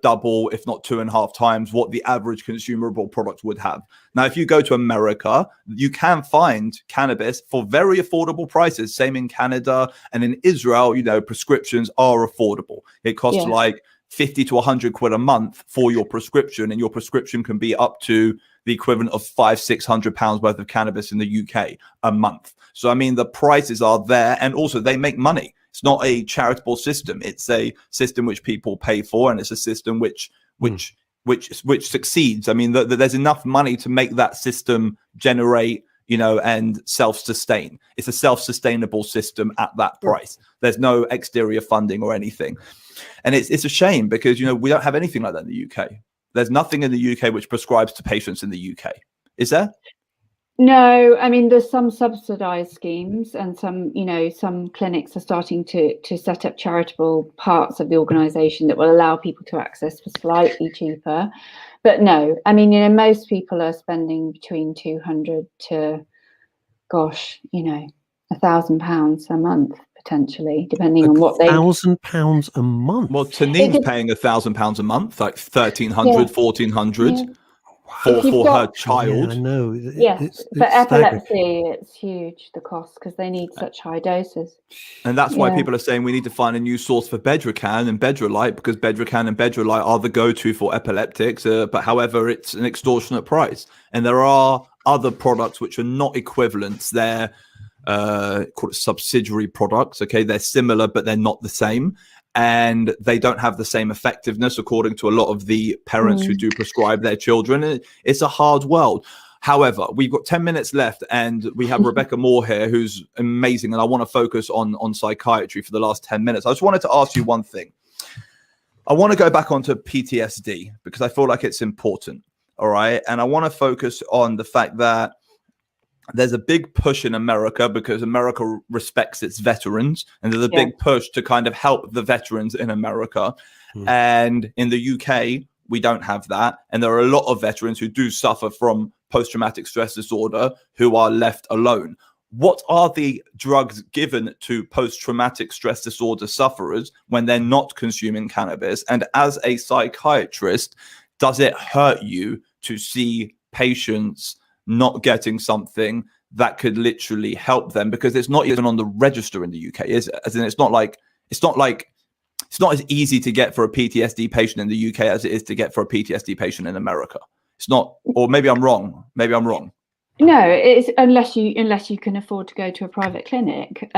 double, if not 2.5 times what the average consumable product would have. Now, if you go to America, you can find cannabis for very affordable prices. Same in Canada and in Israel. Prescriptions are affordable. It costs like 50 to 100 quid a month for your prescription, and your prescription can be up to the equivalent of £500-600 worth of cannabis in the UK a month. So I mean, the prices are there, and also they make money. It's not a charitable system. It's a system which people pay for, and it's a system which succeeds. I mean, there's enough money to make that system generate, and self-sustain. It's a self-sustainable system at that price. There's no exterior funding or anything. And it's a shame because, we don't have anything like that in the UK. There's nothing in the UK which prescribes to patients in the UK. Is there? No, I mean, there's some subsidized schemes, and some clinics are starting to set up charitable parts of the organization that will allow people to access for slightly cheaper. But no, I mean, most people are spending between 200 to, £1,000 a month, potentially, depending on what they... £1,000 a month? Well, Tanine's paying £1,000 a month, like 1,300, 1,400. Yeah. For her child. Yeah, I know. Yes, for epilepsy, it's huge, the cost, because they need such high doses. And that's why people are saying we need to find a new source for Bedrocan and Bedrolite, because Bedrocan and Bedrolite are the go-to for epileptics. But however, it's an extortionate price. And there are other products which are not equivalents. They're called subsidiary products. Okay, they're similar, but they're not the same. and they don't have the same effectiveness according to a lot of the parents who do prescribe their children. It's a hard world. However, we've got 10 minutes left, and we have Rebecca Moore here, who's amazing, and I want to focus on psychiatry for the last 10 minutes. I just wanted to ask you one thing. I want to go back onto PTSD because I feel like it's important, all right? And I want to focus on the fact that there's a big push in America because America respects its veterans, and there's a big push to kind of help the veterans in America. And in the UK, we don't have that. And there are a lot of veterans who do suffer from post-traumatic stress disorder who are left alone. What are the drugs given to post-traumatic stress disorder sufferers when they're not consuming cannabis? And as a psychiatrist, does it hurt you to see patients not getting something that could literally help them? Because it's not even on the register in the UK, is it? As in, it's not as easy to get for a PTSD patient in the UK as it is to get for a PTSD patient in America. It's not, or maybe I'm wrong. No, it's unless you can afford to go to a private clinic.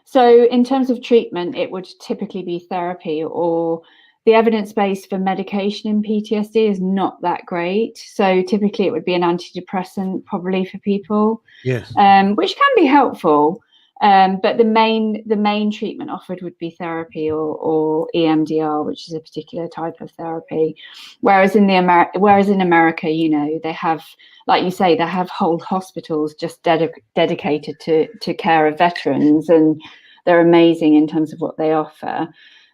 So in terms of treatment, it would typically be therapy, or the evidence base for medication in PTSD is not that great. So typically it would be an antidepressant probably for people, which can be helpful. But the main treatment offered would be therapy or EMDR, which is a particular type of therapy. Whereas in America, you know, they have, like you say, they have whole hospitals just dedicated to care of veterans, and they're amazing in terms of what they offer.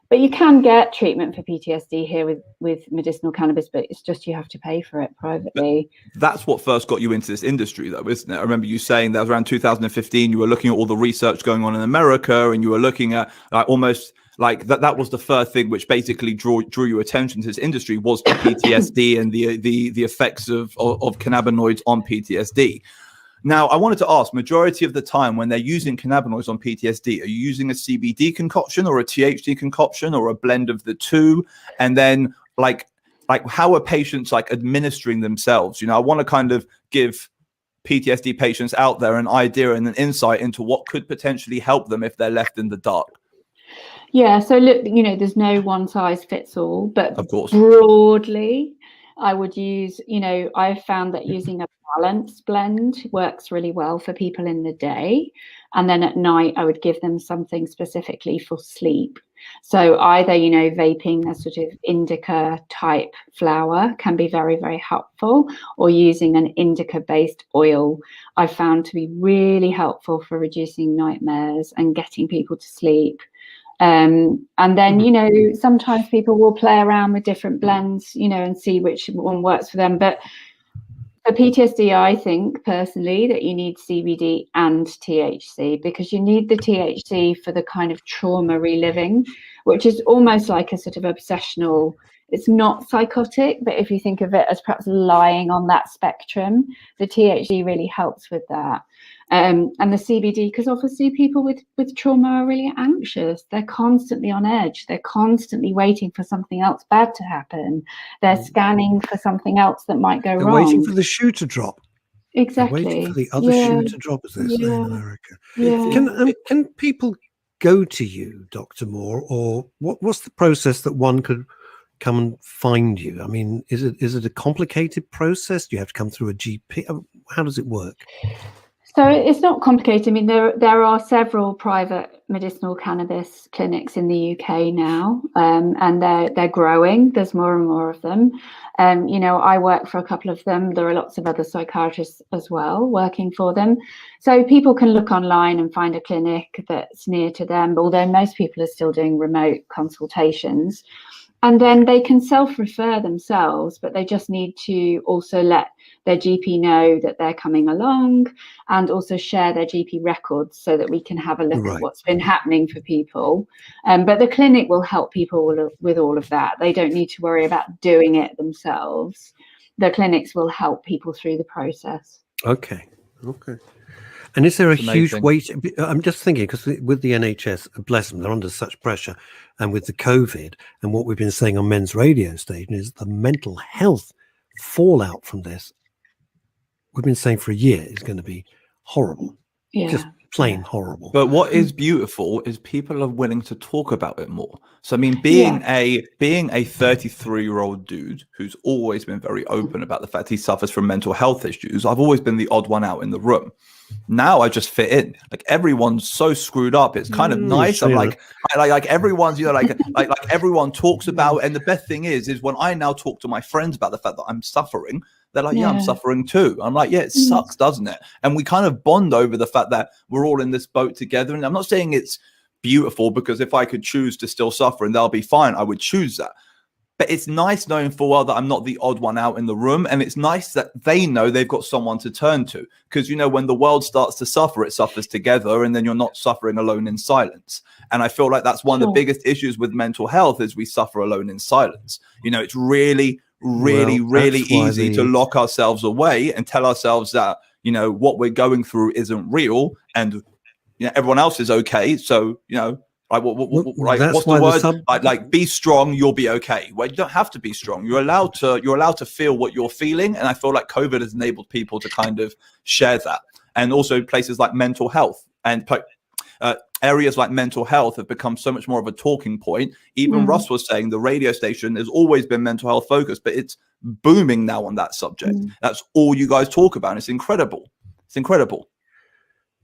But you can get treatment for PTSD here with medicinal cannabis, but it's just you have to pay for it privately. But that's what first got you into this industry, though, isn't it? I remember you saying that was around 2015. You were looking at all the research going on in America, and you were looking at almost like that was the first thing which basically drew your attention to this industry, was the PTSD and the effects of cannabinoids on PTSD. Now, I wanted to ask, majority of the time when they're using cannabinoids on PTSD, are you using a CBD concoction or a THC concoction or a blend of the two? And then like how are patients like administering themselves? You know, I want to kind of give PTSD patients out there an idea and an insight into what could potentially help them if they're left in the dark. Yeah, so look, you know, there's no one size fits all, but of course, broadly, I would use, you know, I've found that using a balanced blend works really well for people in the day. And then at night, I would give them something specifically for sleep. So either, you know, vaping a sort of indica type flower can be very, very helpful, or using an indica based oil I've found to be really helpful for reducing nightmares and getting people to sleep. And then, you know, sometimes people will play around with different blends, you know, and see which one works for them. But for PTSD, I think personally that you need CBD and THC, because you need the THC for the kind of trauma reliving, which is almost like a sort of obsessional. It's not psychotic, but if you think of it as perhaps lying on that spectrum, the THC really helps with that. And the CBD, because obviously people with trauma are really anxious. They're constantly on edge. They're constantly waiting for something else bad to happen. They're scanning for something else that might go wrong. They're waiting for the shoe to drop. Exactly. They're waiting for the other shoe to drop, as they say in America. Can people go to you, Dr. Moore, or what's the process that one could come and find you? I mean, is it a complicated process? Do you have to come through a GP? How does it work? So it's not complicated. I mean, there are several private medicinal cannabis clinics in the UK now, and they're growing. There's more and more of them. You know, I work for a couple of them. There are lots of other psychiatrists as well working for them. So people can look online and find a clinic that's near to them, although most people are still doing remote consultations. And then they can self-refer themselves, but they just need to also let their GP know that they're coming along, and also share their GP records so that we can have a look at what's been happening for people. But the clinic will help people with all of that. They don't need to worry about doing it themselves. The clinics will help people through the process. Okay. And is there a huge wait? I'm just thinking, because with the NHS, bless them, they're under such pressure. And with the COVID and what we've been saying on men's radio station is the mental health fallout from this, we've been saying for a year, is going to be horrible. Yeah. Just plain horrible. But what is beautiful is people are willing to talk about it more. So I mean, being a 33-year-old dude who's always been very open about the fact he suffers from mental health issues, I've always been the odd one out in the room. Now I just fit in. Like everyone's so screwed up. It's kind of nice. I'm like everyone's, you know, like everyone talks about it. And the best thing is when I now talk to my friends about the fact that I'm suffering, they're like, yeah, I'm suffering too. I'm like, yeah, it sucks, doesn't it? And we kind of bond over the fact that we're all in this boat together. And I'm not saying it's beautiful, because if I could choose to still suffer and they'll be fine, I would choose that. But it's nice knowing full well that I'm not the odd one out in the room. And it's nice that they know they've got someone to turn to. Because, you know, when the world starts to suffer, it suffers together, and then you're not suffering alone in silence. And I feel like that's one of the biggest issues with mental health, is we suffer alone in silence. You know, it's really easy to lock ourselves away and tell ourselves that, you know, what we're going through isn't real, and, you know, everyone else is okay. So, you know, like, what's the word? Like, be strong, you'll be okay. Well, you don't have to be strong. You're allowed to feel what you're feeling. And I feel like COVID has enabled people to kind of share that. And also places like mental health and areas like mental health have become so much more of a talking point. Even Russ was saying the radio station has always been mental health focused, but it's booming now on that subject. That's all you guys talk about. And it's incredible. It's incredible.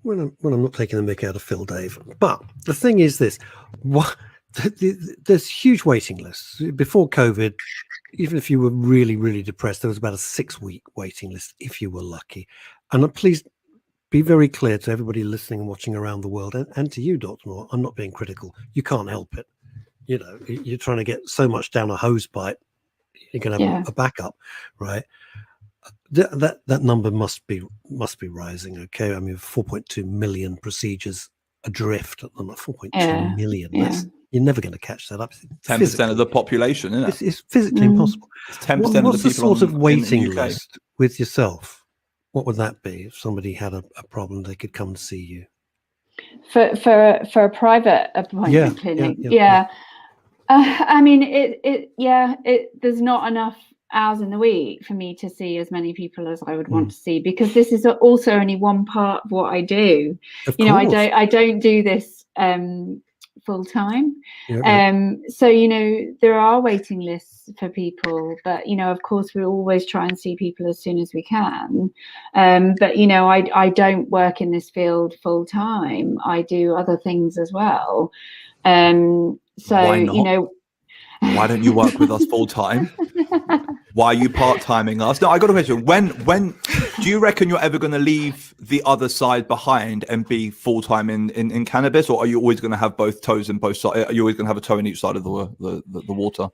Well, I'm not taking the mick out of Phil, Dave. But the thing is this. There's huge waiting lists. Before COVID, even if you were really, really depressed, there was about a 6-week waiting list if you were lucky. And please be very clear to everybody listening and watching around the world, and to you, Dr. Moore, I'm not being critical. You can't help it. You know, you're trying to get so much down a hose pipe, you're going to have a backup, right? That number must be rising. Okay, I mean, 4.2 million procedures adrift at the moment. 4.2 million. You're never going to catch that up. 10% of the population, isn't it? It's physically impossible. It's 10% of the people. What's the sort of waiting list with yourself? What would that be if somebody had a problem? They could come and see you for a private appointment clinic. I mean, there's not enough hours in the week for me to see as many people as I would want to see, because this is also only one part of what I do. You know, I don't do this full time. So, you know, there are waiting lists for people, but, you know, of course we always try and see people as soon as we can. But, you know, I don't work in this field full time. I do other things as well. So, you know, why don't you work with us full time? Why are you part-timing us? No, I got a question. When do you reckon you're ever going to leave the other side behind and be full-time in cannabis, or are you always going to have both toes in both sides? Are you always going to have a toe in each side of the water?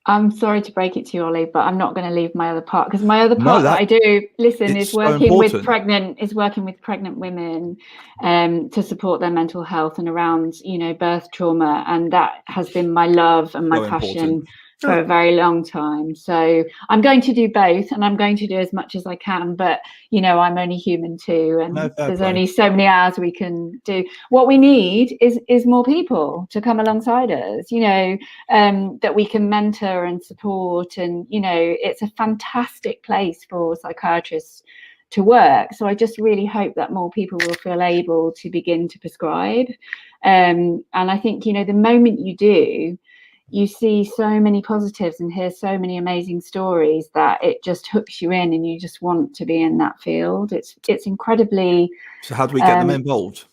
I'm sorry to break it to you, Ollie, but I'm not going to leave my other part, because my other part that I do, is working with pregnant women to support their mental health and around, you know, birth trauma, and that has been my love and my passion for a very long time. So I'm going to do both, and I'm going to do as much as I can, but, you know, I'm only human too, and there's only so many hours we can do. What we need is more people to come alongside us, you know, that we can mentor and support. And, you know, it's a fantastic place for psychiatrists to work. So I just really hope that more people will feel able to begin to prescribe. And I think, you know, the moment you do, you see so many positives and hear so many amazing stories that it just hooks you in, and you just want to be in that field. It's incredibly. So how do we get them involved?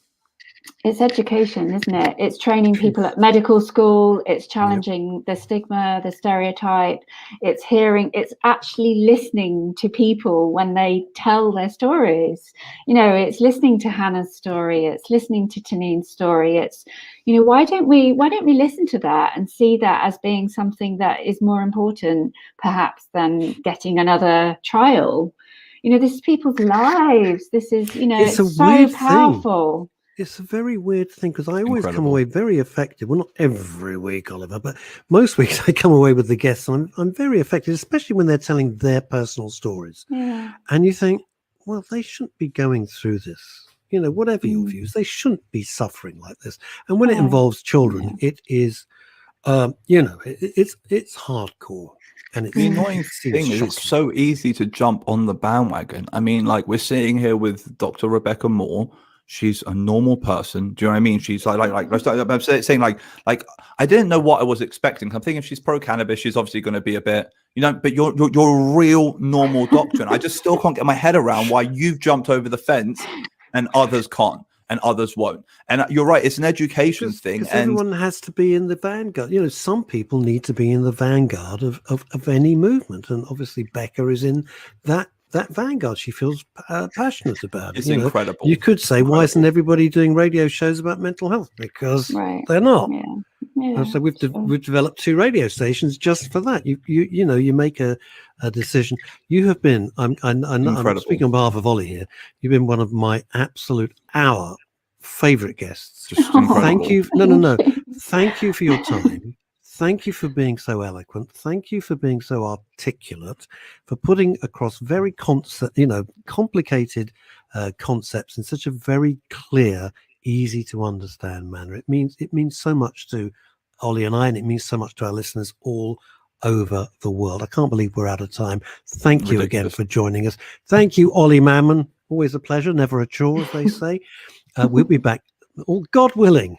It's education, isn't it? It's training people at medical school. It's challenging the stigma, the stereotype. It's actually listening to people when they tell their stories. You know, it's listening to Hannah's story. It's listening to Tanine's story. It's, you know, why don't we listen to that and see that as being something that is more important, perhaps, than getting another trial? You know, this is people's lives. This is, you know, it's so powerful. It's a very weird thing, because I always come away very effective. Well, not every week, Oliver, but most weeks I come away with the guests. I'm very effective, especially when they're telling their personal stories. Yeah. And you think, well, they shouldn't be going through this. You know, whatever your views, they shouldn't be suffering like this. And when it involves children, it is, you know, it's hardcore. And the annoying thing is, it's so easy to jump on the bandwagon. I mean, like, we're sitting here with Dr. Rebecca Moore. she's a normal person. Do you know what I mean? She's like I'm saying like I didn't know what I was expecting. I'm thinking if she's pro cannabis, she's obviously going to be a bit, you know, but you're a real normal doctor. And I just still can't get my head around why you've jumped over the fence and others can't and others won't. And you're right, it's an education thing. And everyone has to be in the vanguard. You know, some people need to be in the vanguard of any movement. And obviously Becca is in that vanguard. She feels passionate about it. It's incredible. You could say, why isn't everybody doing radio shows about mental health? Because they're not. Yeah, so we've developed 2 radio stations just for that. You know, you make a decision. You have been, I'm speaking on behalf of Ollie here, you've been one of my absolute favorite guests. Just incredible. Thank you. No. Thank you for your time. Thank you for being so eloquent. Thank you for being so articulate, for putting across very complicated concepts in such a very clear, easy to understand manner. It means so much to Ollie and I, and it means so much to our listeners all over the world. I can't believe we're out of time. Thank you again for joining us. Thank you, Ollie Mammon. Always a pleasure, never a chore, as they say. We'll be back, God willing,